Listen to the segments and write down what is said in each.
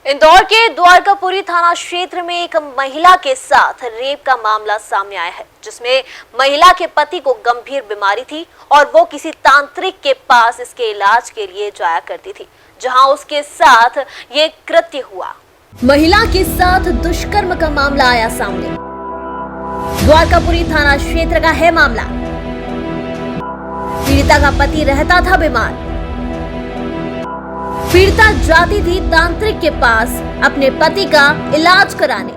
इंदौर के द्वारकापुरी थाना क्षेत्र में एक महिला के साथ रेप का मामला सामने आया है, जिसमें महिला के पति को गंभीर बीमारी थी और वो किसी तांत्रिक के पास इसके इलाज के लिए जाया करती थी, जहां उसके साथ ये कृत्य हुआ। महिला के साथ दुष्कर्म का मामला आया सामने। द्वारकापुरी थाना क्षेत्र का है मामला। पीड़िता का पति रहता था बीमार। पीड़िता जाती थी तांत्रिक के पास अपने पति का इलाज कराने।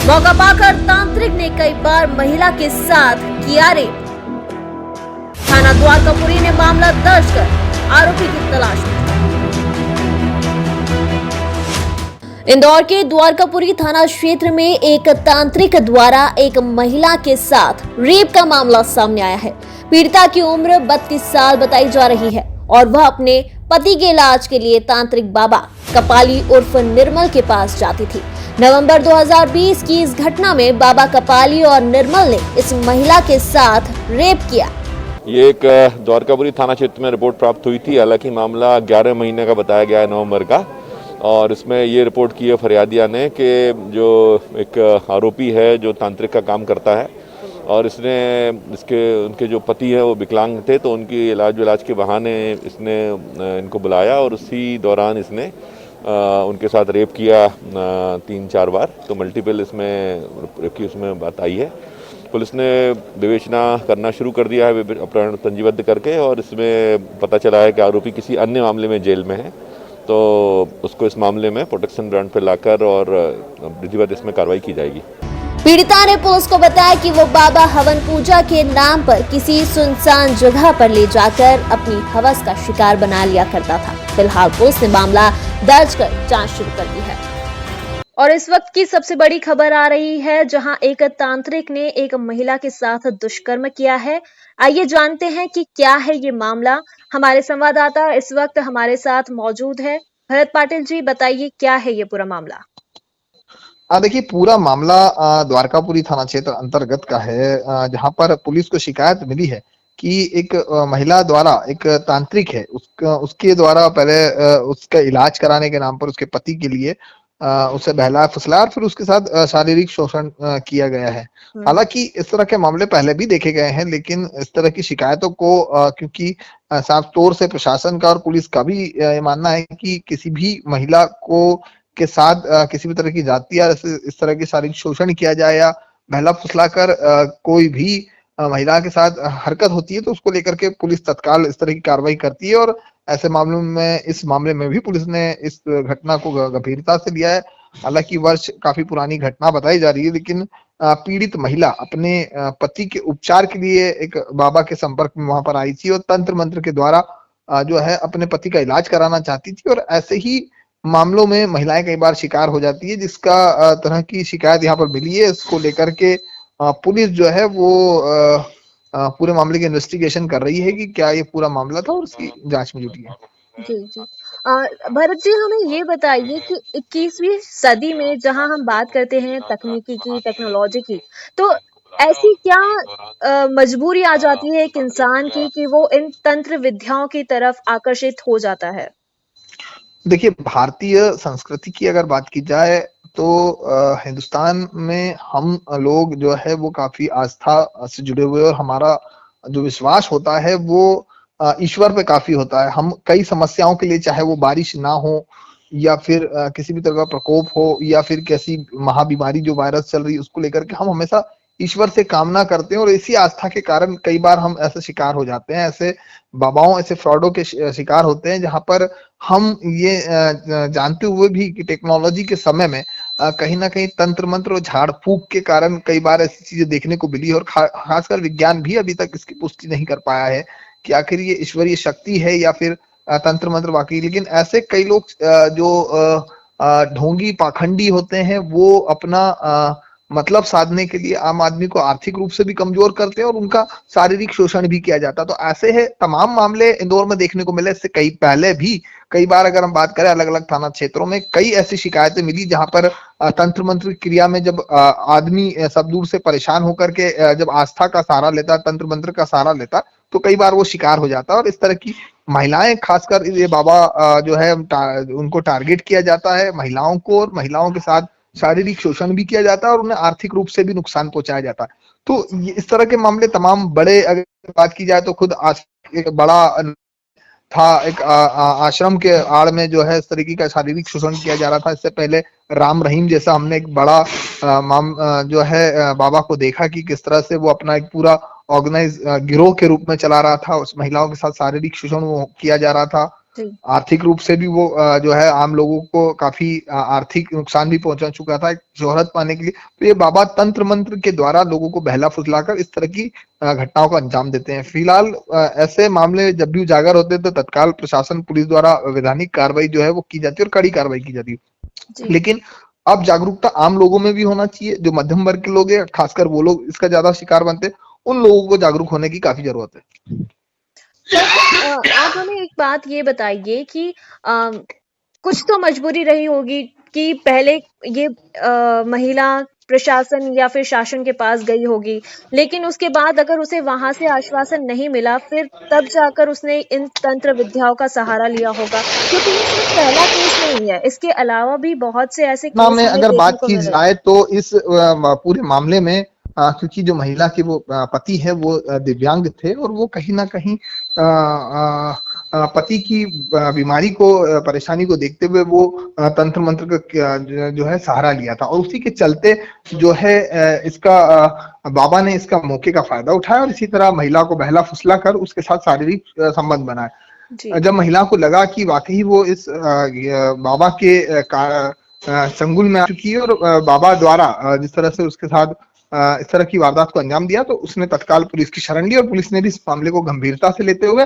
मौका पाकर तांत्रिक ने कई बार महिला के साथ किया रेप। थाना द्वारकापुरी ने मामला दर्ज कर आरोपी की तलाश की। इंदौर के द्वारकापुरी थाना क्षेत्र में एक तांत्रिक द्वारा एक महिला के साथ रेप का मामला सामने आया है। पीड़िता की उम्र 32 साल बताई जा रही है और वह अपने पति के इलाज के लिए तांत्रिक बाबा कपाली उर्फ निर्मल के पास जाती थी। नवंबर 2020 की इस घटना में बाबा कपाली और निर्मल ने इस महिला के साथ रेप किया। ये एक द्वारकापुरी थाना क्षेत्र में रिपोर्ट प्राप्त हुई थी। हालांकि मामला 11 महीने का बताया गया है, नवंबर का, और इसमें ये रिपोर्ट की है फरियादिया ने कि जो एक आरोपी है जो तांत्रिक का काम करता है और उनके जो पति है वो विकलांग थे, तो उनकी इलाज के बहाने इसने इनको बुलाया और उसी दौरान इसने उनके साथ रेप किया 3-4 बार। तो मल्टीपल इसमें रेप की उसमें बात आई है। पुलिस ने विवेचना करना शुरू कर दिया है अपराध पंजीबद्ध करके, और इसमें पता चला है कि आरोपी किसी अन्य मामले में जेल में है, तो उसको इस मामले में प्रोटेक्शन ग्राउंड पर लाकर और विधिवत इसमें कार्रवाई की जाएगी। पीड़िता ने पुलिस को बताया कि वो बाबा हवन पूजा के नाम पर किसी सुनसान जगह पर ले जाकर अपनी हवस का शिकार बना लिया करता था। फिलहाल पुलिस ने मामला दर्ज कर जांच शुरू कर दी है। और इस वक्त की सबसे बड़ी खबर आ रही है, जहां एक तांत्रिक ने एक महिला के साथ दुष्कर्म किया है। आइए जानते हैं कि क्या है ये मामला। हमारे संवाददाता इस वक्त हमारे साथ मौजूद है। भरत पाटिल जी, बताइए क्या है ये पूरा मामला। देखिए, पूरा मामला द्वारकापुरी थाना क्षेत्र अंतर्गत का है, जहां पर पुलिस को शिकायत मिली है कि एक महिला द्वारा एक तांत्रिक है, उसके द्वारा पहले उसका इलाज कराने के नाम पर उसके पति के लिए उसे बहला फुसलाया और फिर उसके साथ शारीरिक शोषण किया गया है। हालांकि इस तरह के मामले पहले भी देखे गए हैं, लेकिन इस तरह की शिकायतों को क्योंकि साफ तौर से प्रशासन का और पुलिस का भी ये मानना है कि किसी भी महिला को के साथ किसी भी तरह की जाति या इस तरह की शारीरिक शोषण किया जाए या बहला फुसलाकर कोई भी महिला के साथ हरकत होती है, तो उसको लेकर के पुलिस तत्काल इस तरह की कार्रवाई करती है। और ऐसे मामलों में इस मामले में भी पुलिस ने इस घटना को गंभीरता से लिया है। हालांकि वर्ष काफी पुरानी घटना बताई जा रही है, लेकिन पीड़ित महिला अपने पति के उपचार के लिए एक बाबा के संपर्क में वहां पर आई थी और तंत्र मंत्र के द्वारा जो है अपने पति का इलाज कराना चाहती थी। और ऐसे ही मामलों में महिलाएं कई बार शिकार हो जाती है, जिसका तरह की शिकायत यहाँ पर मिली है। इसको लेकर के पुलिस जो है वो पूरे मामले की इन्वेस्टिगेशन कर रही है कि क्या ये पूरा मामला था, और उसकी जांच में जुटी है। जी जी। भरत जी, हमें ये बताइए कि 21वीं सदी में जहां हम बात करते हैं तकनीकी की, टेक्नोलॉजी की, तो ऐसी क्या मजबूरी आ जाती है एक इंसान की कि वो इन तंत्र विद्याओं की तरफ आकर्षित हो जाता है? देखिए, भारतीय संस्कृति की अगर बात की जाए तो हिंदुस्तान में हम लोग जो है वो काफी आस्था से जुड़े हुए, और हमारा जो विश्वास होता है वो ईश्वर पे काफी होता है। हम कई समस्याओं के लिए, चाहे वो बारिश ना हो या फिर किसी भी तरह का प्रकोप हो या फिर कैसी महाबीमारी जो वायरस चल रही है, उसको लेकर के हम हमेशा ईश्वर से कामना करते हैं। और इसी आस्था के कारण कई बार हम ऐसे शिकार हो जाते हैं, ऐसे बाबाओं, ऐसे फ्रॉडों के शिकार होते हैं, जहां पर हम ये जानते हुए भी कि टेक्नोलॉजी के समय में कहीं ना कहीं तंत्र मंत्र और झाड़ फूक के कारण कई बार ऐसी चीजें देखने को मिली है। और खासकर विज्ञान भी अभी तक इसकी पुष्टि नहीं कर पाया है कि आखिर ये ईश्वरीय शक्ति है या फिर तंत्र मंत्र वाकई। लेकिन ऐसे कई लोग जो ढोंगी पाखंडी होते हैं, वो अपना मतलब साधने के लिए आम आदमी को आर्थिक रूप से भी कमजोर करते हैं और उनका शारीरिक शोषण भी किया जाता है। तो ऐसे है तमाम मामले इंदौर में देखने को मिले। इससे पहले भी कई बार अगर हम बात करें अलग अलग थाना क्षेत्रों में कई ऐसी शिकायतें मिली, जहां पर तंत्र मंत्र की क्रिया में जब आदमी सब दूर से परेशान होकर के जब आस्था का सहारा लेता, तंत्र मंत्र का सहारा लेता, तो कई बार वो शिकार हो जाता। और इस तरह की महिलाएं खासकर ये बाबा जो है उनको टारगेट किया जाता है, महिलाओं को, और महिलाओं के साथ शारीरिक शोषण भी किया जाता है और उन्हें आर्थिक रूप से भी नुकसान पहुंचाया जाता है। तो इस तरह के मामले तमाम बड़े, अगर बात की जाए तो खुद आज एक बड़ा था, एक आश्रम के आड़ में जो है इस तरीके का शारीरिक शोषण किया जा रहा था। इससे पहले राम रहीम जैसा हमने एक बड़ा जो है बाबा को देखा कि किस तरह से वो अपना एक पूरा ऑर्गेनाइज गिरोह के रूप में चला रहा था। उस महिलाओं के साथ शारीरिक शोषण वो किया जा रहा था। आर्थिक रूप से भी वो जो है आम लोगों को काफी आर्थिक नुकसान भी पहुंचा चुका था शोहरत पाने के लिए। तो ये बाबा तंत्र मंत्र के द्वारा लोगों को बहला फुसलाकर इस तरह की घटनाओं को अंजाम देते हैं। फिलहाल ऐसे मामले जब भी उजागर होते हैं तो तत्काल प्रशासन, पुलिस द्वारा वैधानिक कार्रवाई जो है वो की जाती है और कड़ी कार्रवाई की जाती है। लेकिन अब जागरूकता आम लोगों में भी होना चाहिए। जो मध्यम वर्ग के लोग हैं, खासकर वो लोग इसका ज्यादा शिकार बनते हैं, उन लोगों को जागरूक होने की काफी जरूरत है। आप हमें एक बात ये बताइए कि कुछ तो मजबूरी रही होगी कि पहले ये महिला प्रशासन या फिर शासन के पास गई होगी, लेकिन उसके बाद अगर उसे वहां से आश्वासन नहीं मिला, फिर तब जाकर उसने इन तंत्र विद्याओं का सहारा लिया होगा। क्योंकि ये सिर्फ पहला केस नहीं है, इसके अलावा भी बहुत से ऐसे केस में हमें अगर देखने बात को की मिल रहे हैं। जाए तो इस पूरे मामले में क्योंकि जो महिला के वो पति है वो दिव्यांग थे और वो कहीं ना कहीं पति की बीमारी को, परेशानी को देखते हुए वो तंत्र मंत्र का जो है सहारा लिया था, और उसी के चलते जो है इसका बाबा ने इसका मौके का फायदा उठाया और इसी तरह महिला को बहला फुसला कर उसके साथ शारीरिक संबंध बनाया। जब महिला को लगा कि वाकई वो इस बाबा के चंगुल में आ चुकी है और बाबा द्वारा जिस तरह से उसके साथ इस तरह की वारदात को अंजाम दिया, तो उसने तत्काल पुलिस की शरण ली और पुलिस ने भी इस मामले को गंभीरता से लेते हुए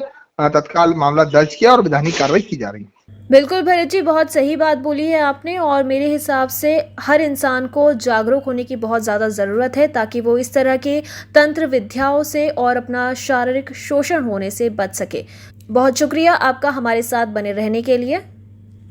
तत्काल मामला दर्ज किया और वैधानिक कार्रवाई की जा रही है। बिल्कुल भरत जी, बहुत सही बात बोली है आपने, और मेरे हिसाब से हर इंसान को जागरूक होने की बहुत ज़्यादा ज़रूरत है ताकि वो इस तरह के तंत्र विद्याओं से और अपना शारीरिक शोषण होने से बच सके। बहुत शुक्रिया आपका हमारे साथ बने रहने के लिए।